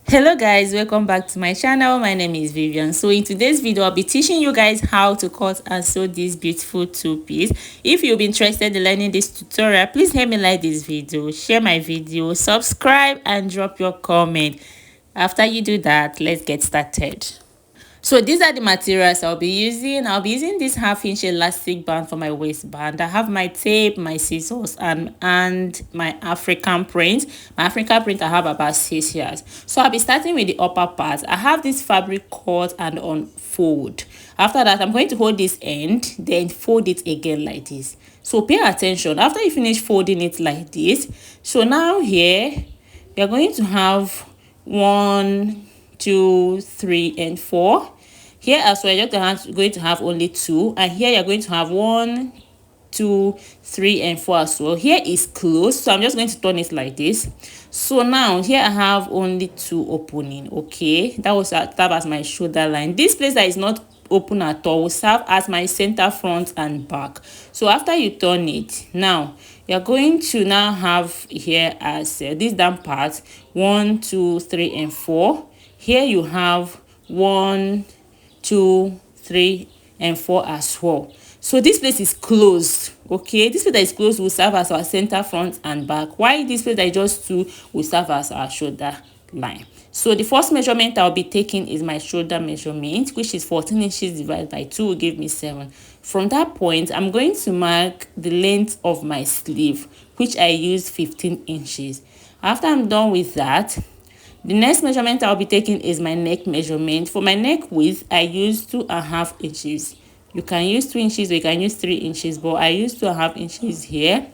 Hello guys, welcome back to my channel. My name is Vivian. So in today's video I'll be teaching you guys how to cut and sew this beautiful two-piece. If you'll be interested in learning this tutorial, please help me like this video, share my video, subscribe and drop your comment. After you do that, let's get started. So these are the materials I'll be using. I'll be using this 1/2 inch elastic band for my waistband. I have my tape, my scissors, and my African print. My African print I have about 6 years. So I'll be starting with the upper part. I have this fabric cut and unfold. After that, I'm going to hold this end, then fold it again like this. So pay attention. After you finish folding it like this, so now here you're going to have 1, 2, 3, and 4. Here as well, you're going to have only 2, and here you're going to have 1, 2, 3, and 4 as well. Here is closed, so I'm just going to turn it like this. So now here I have only 2 opening. Okay, that was as my shoulder line. This place that is not open at all will serve as my center, front, and back. So after you turn it, now you're going to now have here as this down part 1, 2, 3, and 4. Here you have 1, 2, 3, and 4 as well. So this place is closed. Okay, this place that is closed will serve as our center, front, and back, while this place that is just 2 will serve as our shoulder line. So the first measurement I'll be taking is my shoulder measurement, which is 14 inches divided by 2 will give me 7. From that point, I'm going to mark the length of my sleeve, which I used 15 inches. After I'm done with that, the next measurement I'll be taking is my neck measurement. For my neck width, I use 2.5 inches. You can use 2 inches or you can use 3 inches, but I use 2.5 inches here.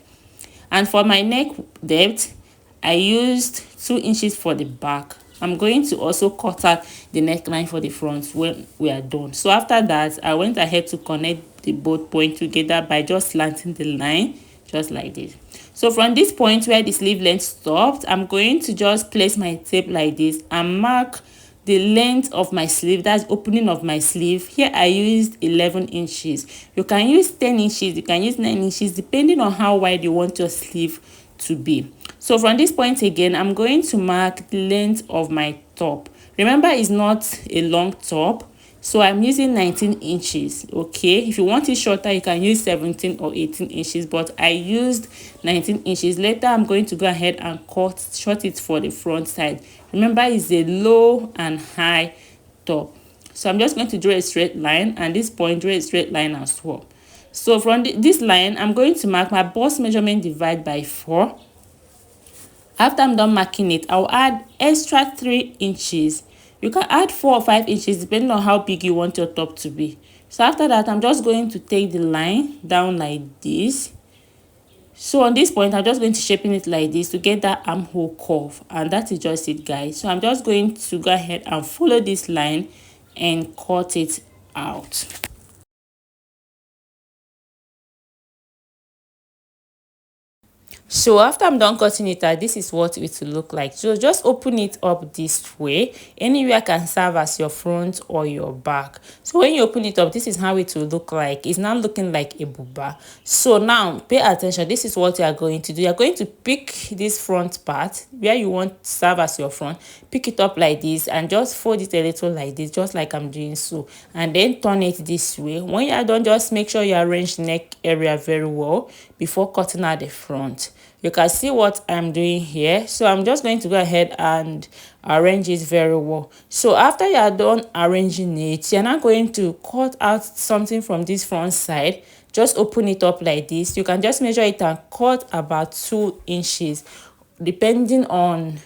And for my neck depth, I used 2 inches for the back. I'm going to also cut out the neckline for the front when we are done. So after that, I went ahead to connect the both points together by just slanting the line just like this. So from this point where the sleeve length stopped, I'm going to just place my tape like this and mark the length of my sleeve, that's opening of my sleeve. Here I used 11 inches. You can use 10 inches, you can use 9 inches, depending on how wide you want your sleeve to be. So from this point again, I'm going to mark the length of my top. Remember, it's not a long top, so I'm using 19 inches. Okay, if you want it shorter, you can use 17 or 18 inches, but I used 19 inches. Later I'm going to go ahead and short it for the front side. Remember, it's a low and high top, so I'm just going to draw a straight line, and this point draw a straight line as well. So from this line, I'm going to mark my bust measurement divide by 4. After I'm done marking it, I'll add extra 3 inches. You can add 4 or 5 inches depending on how big you want your top to be. So after that, I'm just going to take the line down like this. So on this point, I'm just going to shape it like this to get that armhole curve, and that is just it, guys. So I'm just going to go ahead and follow this line and cut it out. So after I'm done cutting it out, this is what it will look like. So just open it up this way. Anywhere can serve as your front or your back. So when you open it up, this is how it will look like. It's not looking like a buba. So now pay attention. This is what you are going to do. You're going to pick this front part where you want to serve as your front. Pick it up like this and just fold it a little like this, just like I'm doing so. And then turn it this way. When you are done, just make sure you arrange the neck area very well before cutting out the front. You can see what I'm doing here. So I'm just going to go ahead and arrange it very well. So after you are done arranging it, you're now going to cut out something from this front side. Just open it up like this. You can just measure it and cut about 2 inches depending on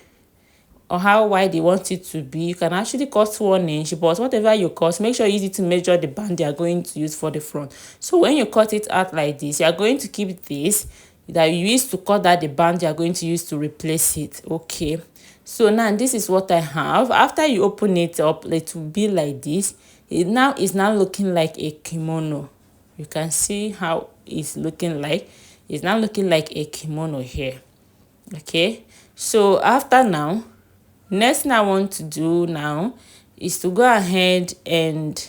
how wide you want it to be. You can actually cut 1 inch, but whatever you cut, make sure you use it to measure the band you are going to use for the front. So when you cut it out like this, you are going to keep this that you used to cut out the band you are going to use to replace it. Okay, so now this is what I have. After you open it up, it will be like this. It now is now looking like a kimono. You can see how it's looking like. It's now looking like a kimono here. Okay, so after now, next thing I want to do now is to go ahead and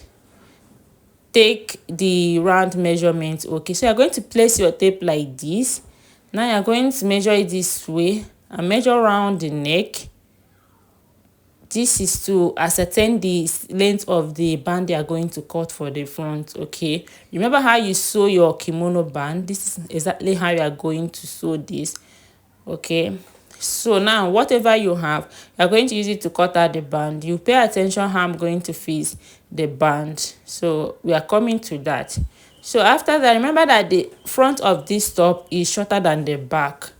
take the round measurement. Okay, so you're going to place your tape like this. Now you're going to measure it this way and measure around the neck this is to ascertain the length of the band they are going to cut for the front. Okay, remember how you sew your kimono band? This is exactly how you are going to sew this. Okay, so now whatever you have, you're going to use it to cut out the band. You pay attention how I'm going to fix the band. So we are coming to that. So after that, remember that the front of this top is shorter than the back.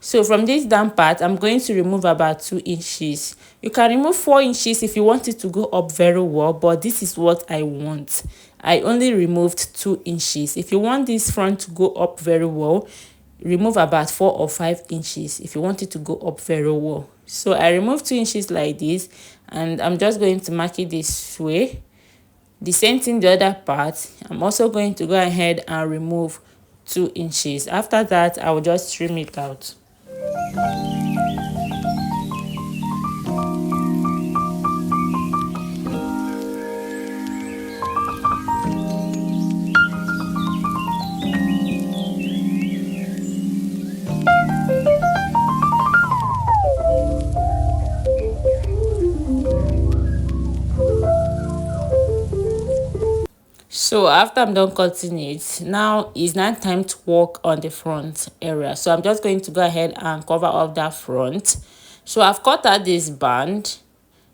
So from this down part, I'm going to remove about 2 inches. You can remove 4 inches if you want it to go up very well, but this is what I want. I only removed 2 inches. If you want this front to go up very well, remove about 4 or 5 inches if you want it to go up very well. So I removed 2 inches like this, and I'm just going to mark it this way. The same thing the other part. I'm also going to go ahead and remove 2 inches. After that, I will just trim it out. So after I'm done cutting it, now it's now time to work on the front area. So I'm just going to go ahead and cover up that front. So I've cut out this band.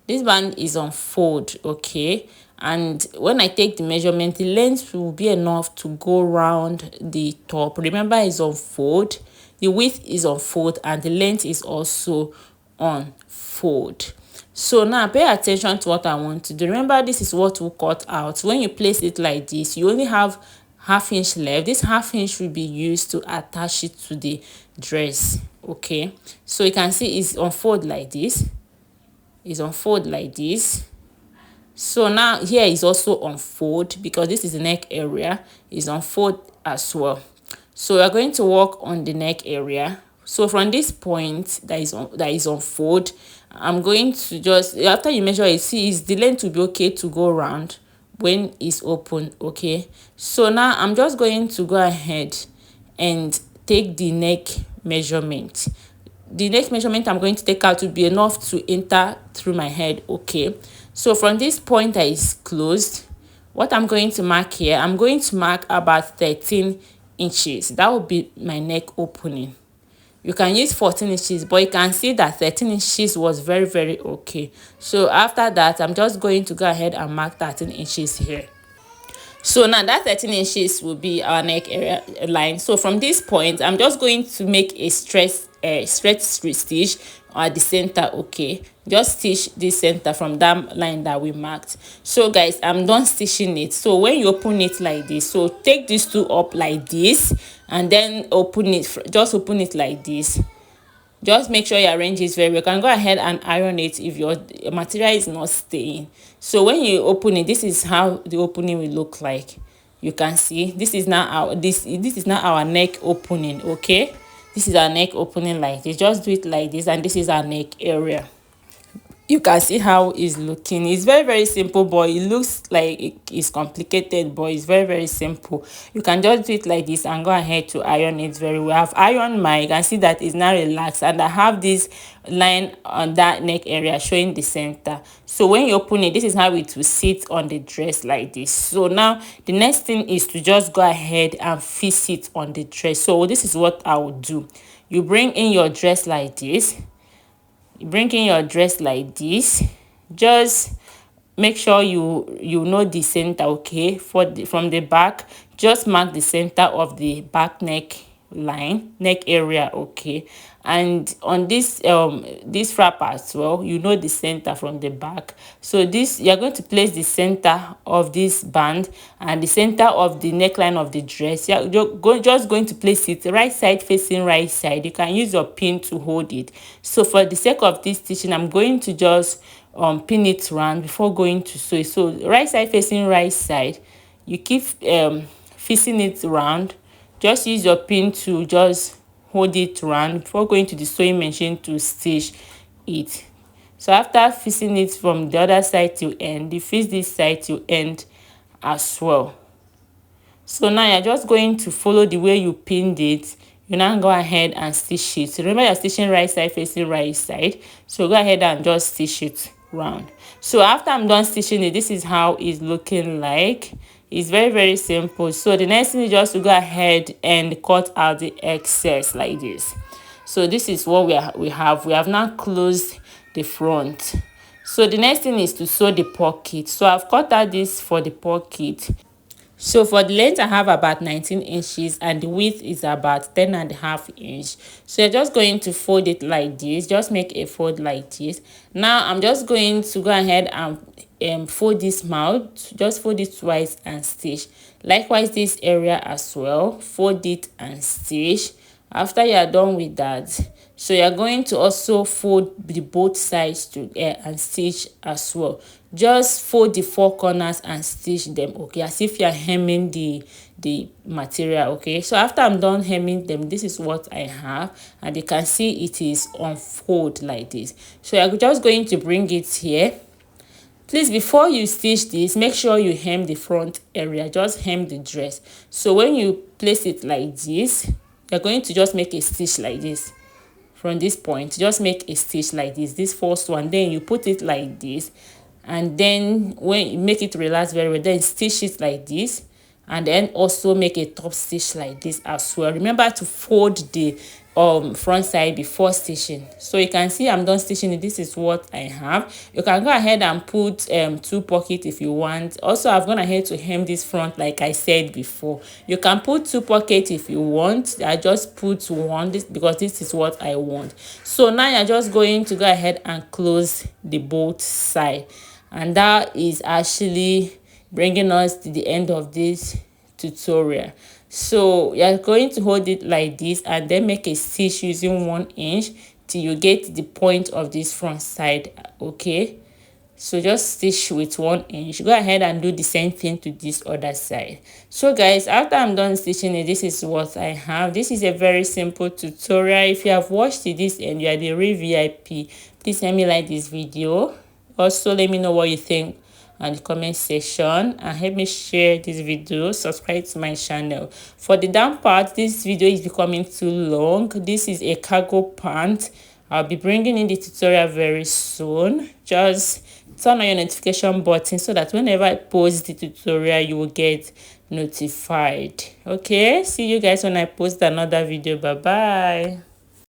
This band is on fold, okay? And when I take the measurement, the length will be enough to go around the top. Remember, it's on fold. The width is on fold, and the length is also on fold. So now pay attention to what I want to do. Remember, this is what we cut out. When you place it like this, you only have ½ inch left. This ½ inch will be used to attach it to the dress. Okay, so you can see it's on fold like this. It's on fold like this. So now here is also on fold because this is the neck area. Is on fold as well. So we're going to work on the neck area. So from this point that is on fold, I'm going to just, after you measure it, see is the length will be okay to go around when it's open. Okay, so now I'm just going to go ahead and take the neck measurement. The neck measurement I'm going to take out will be enough to enter through my head. Okay, so from this point that is closed, what I'm going to mark here, I'm going to mark about 13 inches. That will be my neck opening. You can use 14 inches, but you can see that 13 inches was very okay. So after that, I'm just going to go ahead and mark 13 inches here. So now that 13 inches will be our neck area line. So from this point, I'm just going to make a stretch stitch at the center. Okay, just stitch this center from that line that we marked. So guys, I'm done stitching it. So when you open it like this, so take these two up like this and then open it, just open it like this. Just make sure you arrange it very well. You can go ahead and iron it if your material is not staying. So when you open it, this is how the opening will look like. You can see this is now our this is now our neck opening. Okay, this is our neck opening like this. Just do it like this, and this is our neck area. You can see how it's looking. It's very simple, but it looks like it's complicated, but it's very simple. You can just do it like this and go ahead to iron it very well. I've ironed mine. You can see that it's now relaxed, and I have this line on that neck area showing the center. So when you open it, this is how it will sit on the dress like this. So now the next thing is to just go ahead and fix it on the dress. So this is what I will do. You bring in your dress like this. Bring in your dress like this. Just make sure you know the center. Okay, from the back, just mark the center of the back neck area. Okay, and on this flap as well, you know the center from the back. So this, you're going to place the center of this band and the center of the neckline of the dress. You're just going to place it right side facing right side. You can use your pin to hold it. So for the sake of this stitching, I'm going to just pin it round before going to sew it. So right side facing right side, you keep facing it round. Just use your pin to just hold it round before going to the sewing machine to stitch it. So after fixing it from the other side to end, you fix this side to end as well. So now you're just going to follow the way you pinned it. You now go ahead and stitch it. So remember, you're stitching right side facing right side. So go ahead and just stitch it round. So after I'm done stitching it, this is how it's looking like. It's very simple. So the next thing is just to go ahead and cut out the excess like this. So this is what we have now closed the front. So the next thing is to sew the pocket. So I've cut out this for the pocket. So for the length I have about 19 inches and the width is about 10.5 inch. So you're just going to fold it like this. Just make a fold like this. Now I'm just going to go ahead and fold this mouth. Just fold it twice and stitch. Likewise this area as well, fold it and stitch. After you are done with that, so you're going to also fold the both sides to and stitch as well. Just fold the four corners and stitch them, okay, as if you're hemming the material. Okay, so after I'm done hemming them, this is what I have, and you can see it is on fold like this. So you're just going to bring it here. Please, before you stitch this, make sure you hem the front area. Just hem the dress. So when you place it like this, you're going to just make a stitch like this. From this point, just make a stitch like this first one, then you put it like this, and then when you make it relax very well, then stitch it like this, and then also make a top stitch like this as well. Remember to fold the front side before stitching. So you can see I'm done stitching it. This is what I have. You can go ahead and put two pockets if you want. Also, I've gone ahead to hem this front like I said before. You can put two pockets if you want. I just put one because this is what I want. So now you're just going to go ahead and close the both side, and that is actually bringing us to the end of this tutorial. So you're going to hold it like this and then make a stitch using 1 inch till you get the point of this front side. Okay, so just stitch with 1 inch. Go ahead and do the same thing to this other side. So guys, after I'm done stitching it, this is what I have. This is a very simple tutorial. If you have watched it this and you are the real VIP, please help me like this video. Also let me know what you think on the comment section, and help me share this video. Subscribe to my channel. For the down part, this video is becoming too long. This is a cargo pant. I'll be bringing in the tutorial very soon. Just turn on your notification button so that whenever I post the tutorial, you will get notified. Okay, see you guys when I post another video. Bye bye.